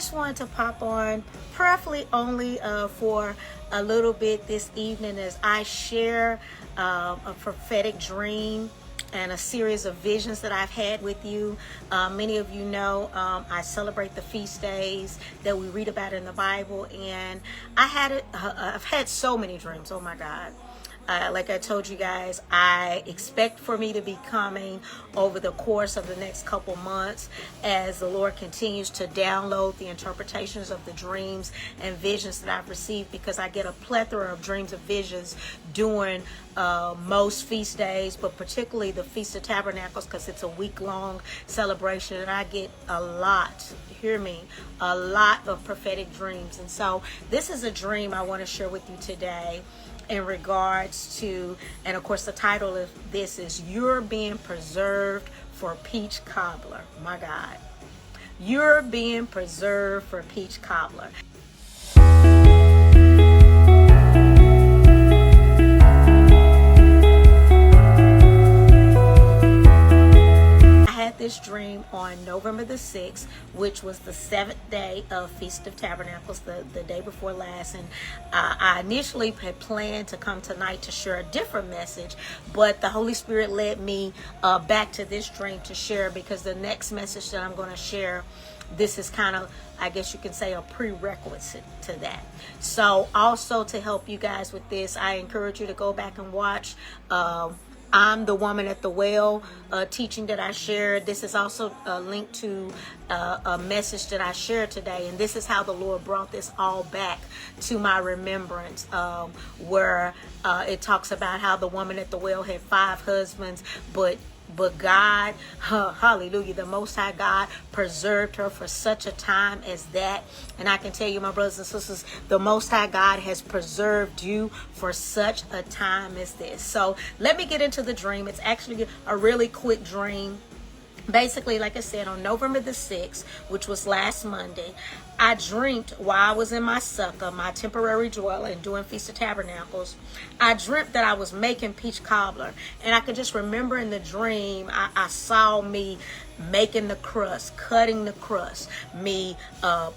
just wanted to pop on, preferably only for a little bit this evening as I share a prophetic dream and a series of visions that I've had with you. Many of you know I celebrate the feast days that we read about in the Bible, and I've had so many dreams. Oh my God. Like I told you guys, I expect for me to be coming over the course of the next couple months as the Lord continues to download the interpretations of the dreams and visions that I've received, because I get a plethora of dreams and visions during most feast days, but particularly the Feast of Tabernacles, because it's a week-long celebration, and I get a lot, hear me, a lot of prophetic dreams. And so this is a dream I want to share with you today in regards to, and of course the title of this is "You're Being Preserved for Peach Cobbler." My God, you're being preserved for peach cobbler. This dream on November the 6th, which was the 7th day of Feast of Tabernacles, the day before last. And I initially had planned to come tonight to share a different message, but the Holy Spirit led me back to this dream to share, because the next message that I'm going to share, this is kind of, I guess you can say, a prerequisite to that. So also to help you guys with this, I encourage you to go back and watch I'm the Woman at the Well teaching that I shared. This is also a link to a message that I shared today. And this is how the Lord brought this all back to my remembrance, where it talks about how the woman at the well had 5 husbands, but God, hallelujah, the Most High God preserved her for such a time as that. And I can tell you, my brothers and sisters, the Most High God has preserved you for such a time as this. So let me get into the dream. It's actually a really quick dream. Basically, like I said, on November the 6th, which was last Monday, I dreamt while I was in my sukkah, my temporary dwelling, doing Feast of Tabernacles. I dreamt that I was making peach cobbler. And I could just remember in the dream, I saw me making the crust, cutting the crust, me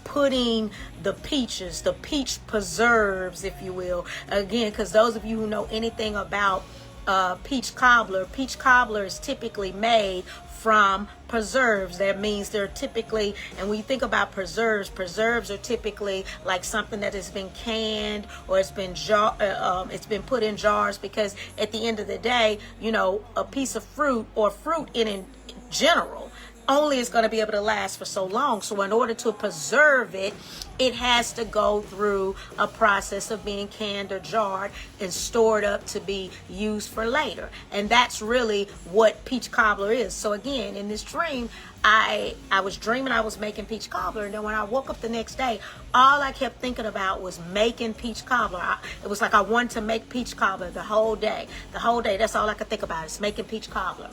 putting the peaches, the peach preserves, if you will. Again, because those of you who know anything about peach cobbler is typically made from preserves. That means they're typically, and when you think about preserves are typically like something that has been canned, or it's been put in jars, because at the end of the day, you know, a piece of fruit, or fruit in general, only is going to be able to last for so long. So in order to preserve it, it has to go through a process of being canned or jarred and stored up to be used for later. And that's really what peach cobbler is. So again, in this dream, I was dreaming I was making peach cobbler, and then when I woke up the next day, all I kept thinking about was making peach cobbler. It was like I wanted to make peach cobbler the whole day. That's all I could think about, is making peach cobbler.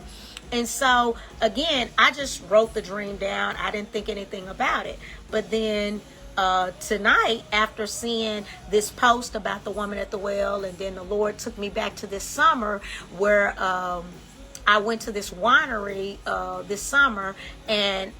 And so, again, I just wrote the dream down. I didn't think anything about it. But then tonight, after seeing this post about the woman at the well, and then the Lord took me back to this summer where I went to this winery this summer, and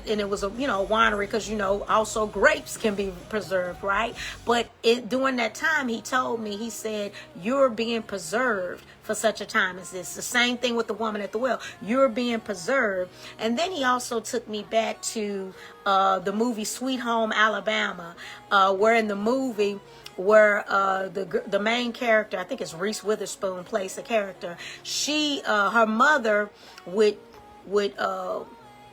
it was a winery, because also grapes can be preserved, right? But during that time, he told me, he said, "You're being preserved for such a time as this." The same thing with the woman at the well. You're being preserved. And then he also took me back to the movie Sweet Home Alabama, where in the movie, where the main character, I think it's Reese Witherspoon, plays the character. Her mother would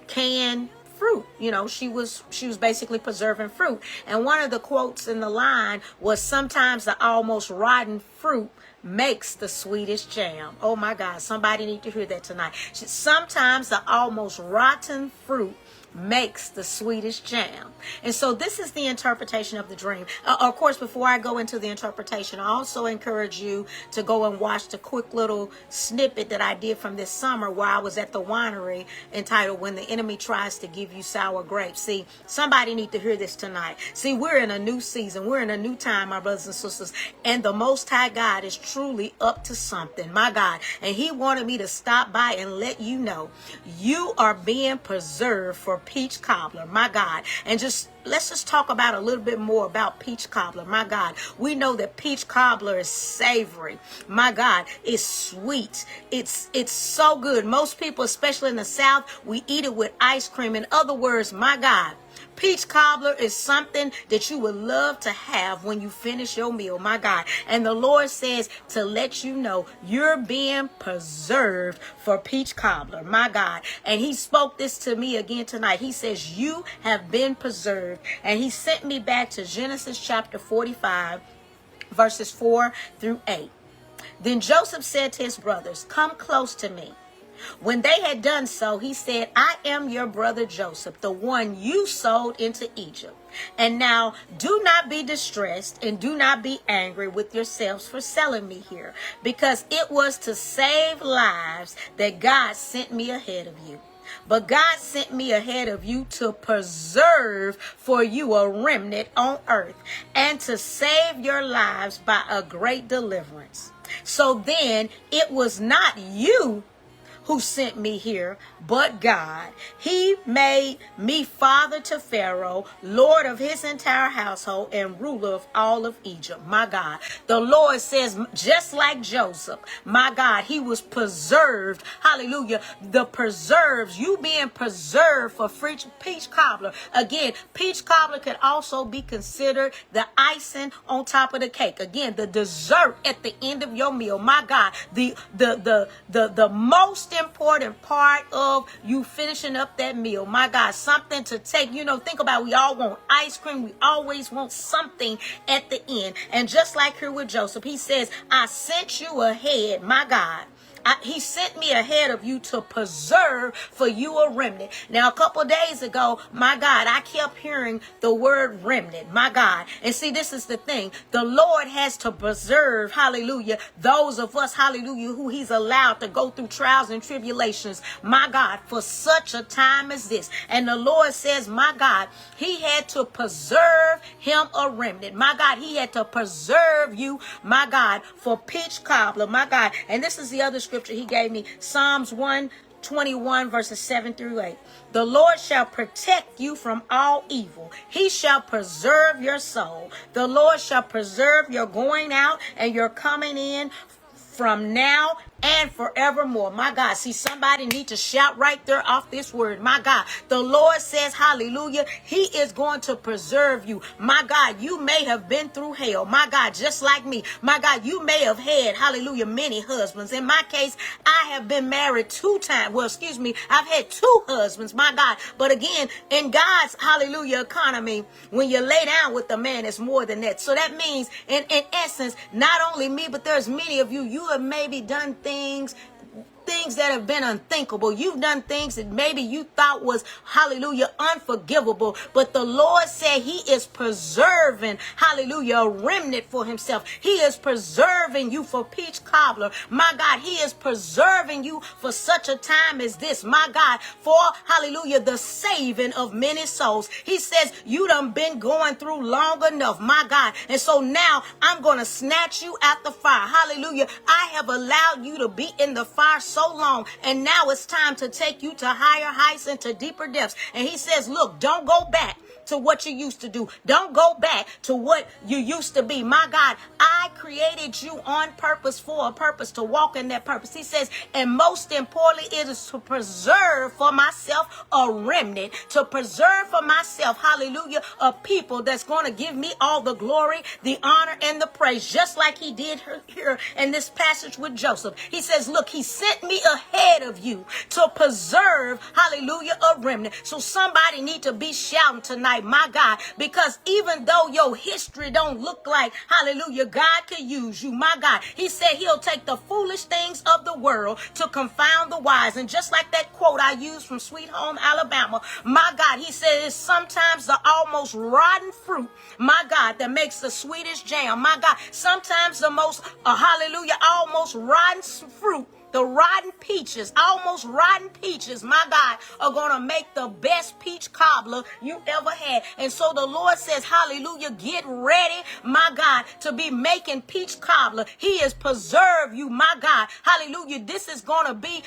can fruit. She was basically preserving fruit. And one of the quotes in the line was, "Sometimes the almost rotten fruit makes the sweetest jam." Oh my God, somebody need to hear that tonight. Sometimes the almost rotten fruit makes the sweetest jam. And so this is the interpretation of the dream. Of course, before I go into the interpretation, I also encourage you to go and watch the quick little snippet that I did from this summer where I was at the winery, entitled "When the Enemy Tries to Give You Sour Grapes." See, somebody need to hear this tonight. See, we're in a new season. We're in a new time, my brothers and sisters. And the Most High God is truly up to something, my God. And he wanted me to stop by and let you know you are being preserved for peach cobbler, my God. And let's just talk about a little bit more about peach cobbler, my God. We know that peach cobbler is savory, my God. It's sweet. It's so good. Most people, especially in the South, we eat it with ice cream. In other words, my God, peach cobbler is something that you would love to have when you finish your meal, my God. And the Lord says to let you know you're being preserved for peach cobbler, my God. And he spoke this to me again tonight. He says, you have been preserved. And he sent me back to Genesis chapter 45, verses 4 through 8. Then Joseph said to his brothers, come close to me. When they had done so, he said, I am your brother Joseph, the one you sold into Egypt. And now do not be distressed and do not be angry with yourselves for selling me here, because it was to save lives that God sent me ahead of you. But God sent me ahead of you to preserve for you a remnant on earth and to save your lives by a great deliverance. So then it was not you who sent me here, but God. He made me father to Pharaoh, Lord of his entire household, and ruler of all of Egypt. My God. The Lord says, just like Joseph, my God, he was preserved. Hallelujah. The preserves, you being preserved for peach cobbler. Again, peach cobbler can also be considered the icing on top of the cake. Again, the dessert at the end of your meal. My God, the most important part of you finishing up that meal, my God, something to take. Think about, we all want ice cream. We always want something at the end. And just like here with Joseph, he says, I sent you ahead, my God. He sent me ahead of you to preserve for you a remnant. Now, a couple of days ago, my God, I kept hearing the word remnant, my God. And see, this is the thing. The Lord has to preserve, hallelujah, those of us, hallelujah, who he's allowed to go through trials and tribulations, my God, for such a time as this. And the Lord says, my God, he had to preserve him a remnant. My God, he had to preserve you, my God, for peach cobbler, my God. And this is the other scripture he gave me, Psalms 121 verses 7 through 8. The Lord shall protect you from all evil. He shall preserve your soul. The Lord shall preserve your going out and your coming in from now and forevermore. My God, see, somebody need to shout right there off this word. My God, the Lord says, hallelujah, he is going to preserve you. My God, you may have been through hell. My God, just like me. My God, you may have had, hallelujah, many husbands. In my case, I have been married 2 times. Well, excuse me, I've had 2 husbands. My God, but again, in God's, hallelujah, economy, when you lay down with a man, it's more than that. So that means, in essence, not only me, but there's many of you, you have maybe done things that have been unthinkable. You've done things that maybe you thought was, hallelujah, unforgivable. But the Lord said he is preserving, hallelujah, a remnant for himself. He is preserving you for peach cobbler. My God, he is preserving you for such a time as this. My God, for, hallelujah, the saving of many souls. He says, you done been going through long enough, my God. And so now I'm going to snatch you out the fire. Hallelujah. I have allowed you to be in the fire so long, and now it's time to take you to higher heights and to deeper depths. And he says, look, don't go back to what you used to do. Don't go back to what you used to be. My God, I created you on purpose, for a purpose, to walk in that purpose. He says, and most importantly, it is to preserve for myself a remnant, to preserve for myself, hallelujah, a people that's going to give me all the glory, the honor, and the praise, just like he did here in this passage with Joseph. He says, look, he sent me ahead of you to preserve, hallelujah, a remnant. So somebody need to be shouting tonight, my God, because even though your history don't look like, hallelujah, God could use you, my God. He said he'll take the foolish things of the world to confound the wise. And just like that quote I used from Sweet Home Alabama, my God, he said it's sometimes the almost rotten fruit, my God, that makes the sweetest jam. My God, sometimes the most, hallelujah, almost rotten fruit The rotten peaches, almost rotten peaches, my God, are going to make the best peach cobbler you ever had. And so the Lord says, hallelujah, get ready, my God, to be making peach cobbler. He has preserved you, my God. Hallelujah. This is going to be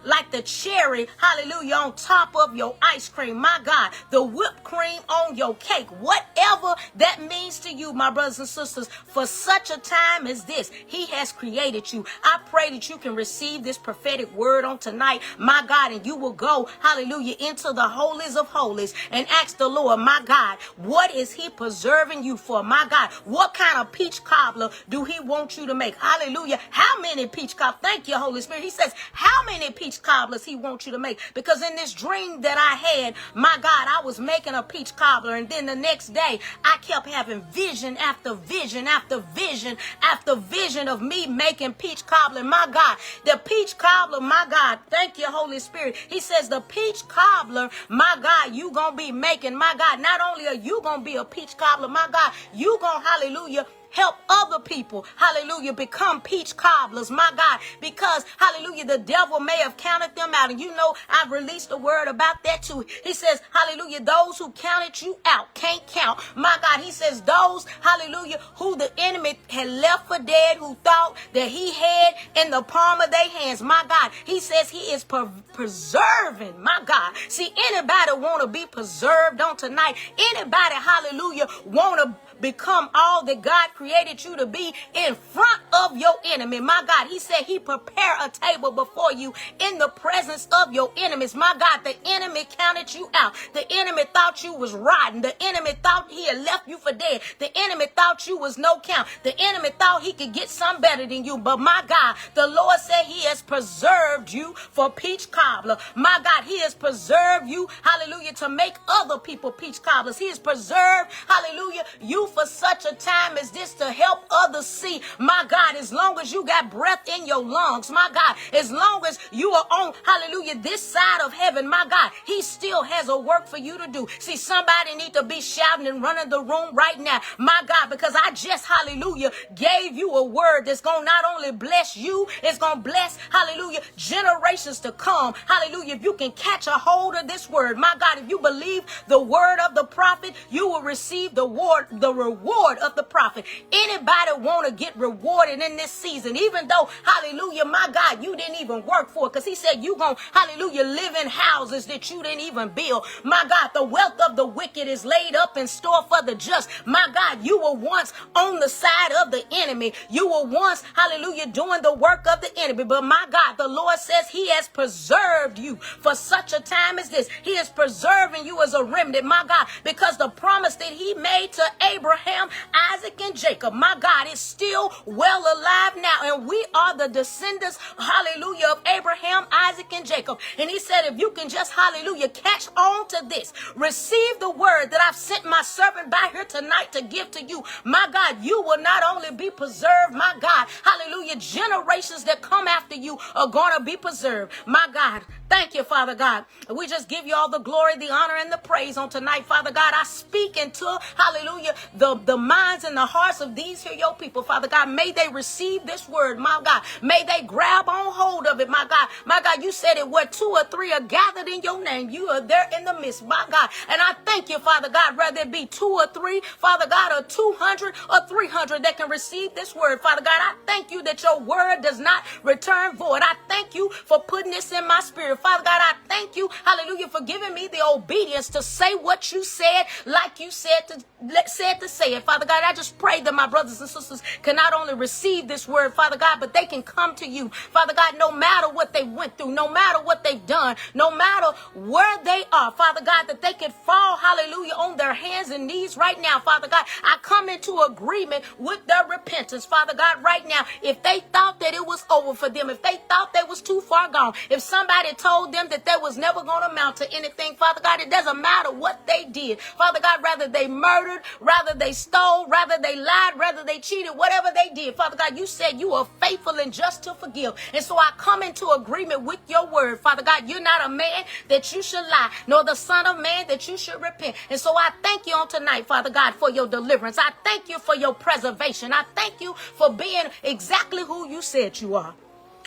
like the cherry, hallelujah, on top of your ice cream, my God. The whipped cream on your cake. Whatever that means to you, my brothers and sisters, for such a time as this, he has created you. I pray that you can receive this prophetic word on tonight, my God, and you will go, hallelujah, into the holies of holies and ask the Lord, my God, what is he preserving you for, my God? What kind of peach cobbler do he want you to make? Hallelujah. How many peach cobblers? Thank you, Holy Spirit. He says, how many peach cobblers he wants you to make? Because in this dream that I had, my God, I was making a peach cobbler, and then the next day I kept having vision after vision after vision after vision of me making peach cobbler. My God, the peach cobbler, my God, thank you, Holy Spirit. He says the peach cobbler, my God, you gonna be making, my God, not only are you gonna be a peach cobbler, my God, you gonna, hallelujah, help other people, hallelujah, become peach cobblers, my God, because, hallelujah, the devil may have counted them out. And you know, I've released a word about that too. He says, hallelujah, those who counted you out can't count, my God. He says those, hallelujah, who the enemy had left for dead, who thought that he had in the palm of their hands, my God. He says he is preserving, my God. See, anybody want to be preserved on tonight? Anybody, hallelujah, want to become all that God created you to be in front of your enemy, my God? He said he prepare a table before you in the presence of your enemies, my God. The enemy counted you out. The enemy thought you was rotten. The enemy thought he had left you for dead. The enemy thought you was no count. The enemy thought he could get some better than you. But my God, the Lord said he has preserved you for peach cobbler. My God, he has preserved you, hallelujah, to make other people peach cobblers. He has preserved, hallelujah, you for such a time as this, to help others see, my God, as long as you got breath in your lungs, my God, as long as you are on, hallelujah, this side of heaven, my God, he still has a work for you to do. See, somebody need to be shouting and running the room right now, my God, because I just, hallelujah, gave you a word that's going to not only bless you, it's going to bless, hallelujah, generations to come. Hallelujah. If you can catch a hold of this word, my God, if you believe the word of the prophet, you will receive the reward of the prophet. Anybody want to get rewarded in this season, even though, hallelujah, my God, you didn't even work for it, because he said you gonna, hallelujah, live in houses that you didn't even build. My God, the wealth of the wicked is laid up in store for the just. My God, you were once on the side of the enemy. You were once, hallelujah, doing the work of the enemy. But my God, the Lord says he has preserved you for such a time as this. He is preserving you as a remnant, my God, because the promise that he made to Abraham, Isaac, and Jacob, my God, is still well alive now. And we are the descendants, hallelujah, of Abraham, Isaac, and Jacob. And he said, if you can just, hallelujah, catch on to this, receive the word that I've sent my servant by here tonight to give to you, my God, you will not only be preserved, my God, hallelujah, generations that come after you are going to be preserved, my God. Thank you, Father God. We just give you all the glory, the honor, and the praise on tonight, Father God. I speak into, hallelujah, the minds and the hearts of these here, your people, Father God. May they receive this word, my God. May they grab on hold of it, my God. My God, you said it, where 2 or 3 are gathered in your name, you are there in the midst, my God. And I thank you, Father God, whether it be 2 or 3, Father God, or 200 or 300 that can receive this word, Father God. I thank you that your word does not return void. I thank you for putting this in my spirit, Father God. I thank you, hallelujah, for giving me the obedience to say what you said, like you said to say it, Father God. I just pray that my brothers and sisters can not only receive this word, Father God, but they can come to you, Father God, no matter what they went through, no matter what they've done, no matter where they are, Father God, that they can fall, hallelujah, on their hands and knees right now, Father God. I come into agreement with their repentance, Father God, right now. If they thought that it was over for them, if they thought they was too far gone, if somebody told them that they was never going to amount to anything, Father God, it doesn't matter what they did, Father God, rather they murdered, rather they stole, rather they lied, rather they cheated, whatever they did, Father God, you said you are faithful and just to forgive. And so I come into agreement with your word, Father God. You're not a man that you should lie, nor the son of man that you should repent. And so I thank you on tonight, Father God, for your deliverance. I thank you for your preservation. I thank you for being exactly who you said you are.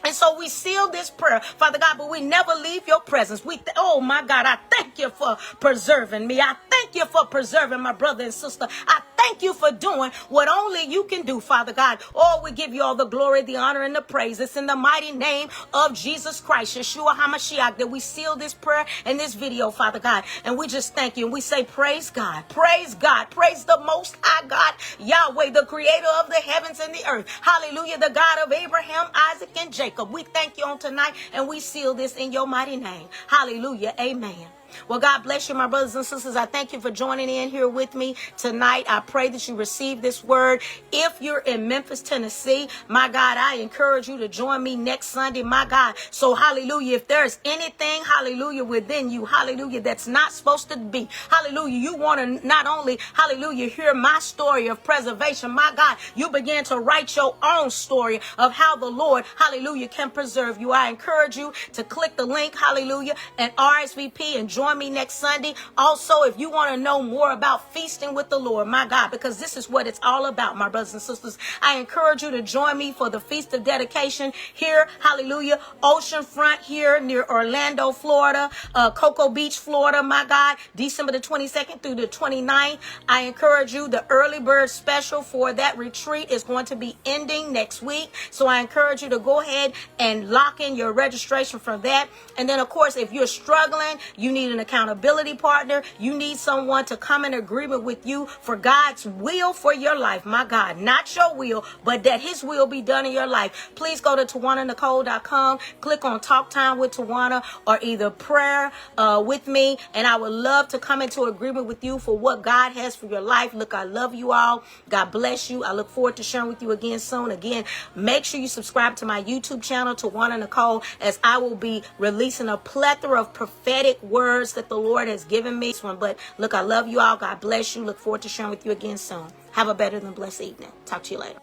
And so we seal this prayer, Father God, but we never leave your presence. Oh my God, I thank you for preserving me. I thank you for preserving my brother and sister. I thank you for doing what only you can do, Father God. Oh, we give you all the glory, the honor, and the praise. It's in the mighty name of Jesus Christ, Yeshua HaMashiach, that we seal this prayer and this video, Father God. And we just thank you. And we say, praise God, praise God, praise the Most High God, Yahweh, the creator of the heavens and the earth. Hallelujah, the God of Abraham, Isaac, and Jacob. We thank you on tonight, and we seal this in your mighty name. Hallelujah. Amen. Well, God bless you, my brothers and sisters. I thank you for joining in here with me tonight. I pray that you receive this word. If you're in Memphis, Tennessee, my God, I encourage you to join me next Sunday, my God. So, hallelujah, if there's anything, hallelujah, within you, hallelujah, that's not supposed to be, hallelujah, you want to not only, hallelujah, hear my story of preservation, my God, you begin to write your own story of how the Lord, hallelujah, can preserve you. I encourage you to click the link, hallelujah, and RSVP and join me next Sunday. Also, if you want to know more about feasting with the Lord, my God, because this is what it's all about, my brothers and sisters, I encourage you to join me for the Feast of Dedication here, hallelujah, oceanfront here near Orlando, Florida, Cocoa Beach, Florida, my God, December the 22nd through the 29th. I encourage you, the early bird special for that retreat is going to be ending next week. So I encourage you to go ahead and lock in your registration for that. And then, of course, if you're struggling, you need an accountability partner, you need someone to come in agreement with you for God's will for your life, my God, not your will, but that his will be done in your life. Please go to TuwanaNicole.com, click on Talk Time with Tuwana, or either prayer with me, and I would love to come into agreement with you for what God has for your life. Look, I love you all. God bless you. I look forward to sharing with you again soon. Again, make sure you subscribe to my YouTube channel, Tuwana Nicole, as I will be releasing a plethora of prophetic words that the Lord has given me. But look, I love you all. God bless you. Look forward to sharing with you again soon. Have a better than blessed evening. Talk to you later.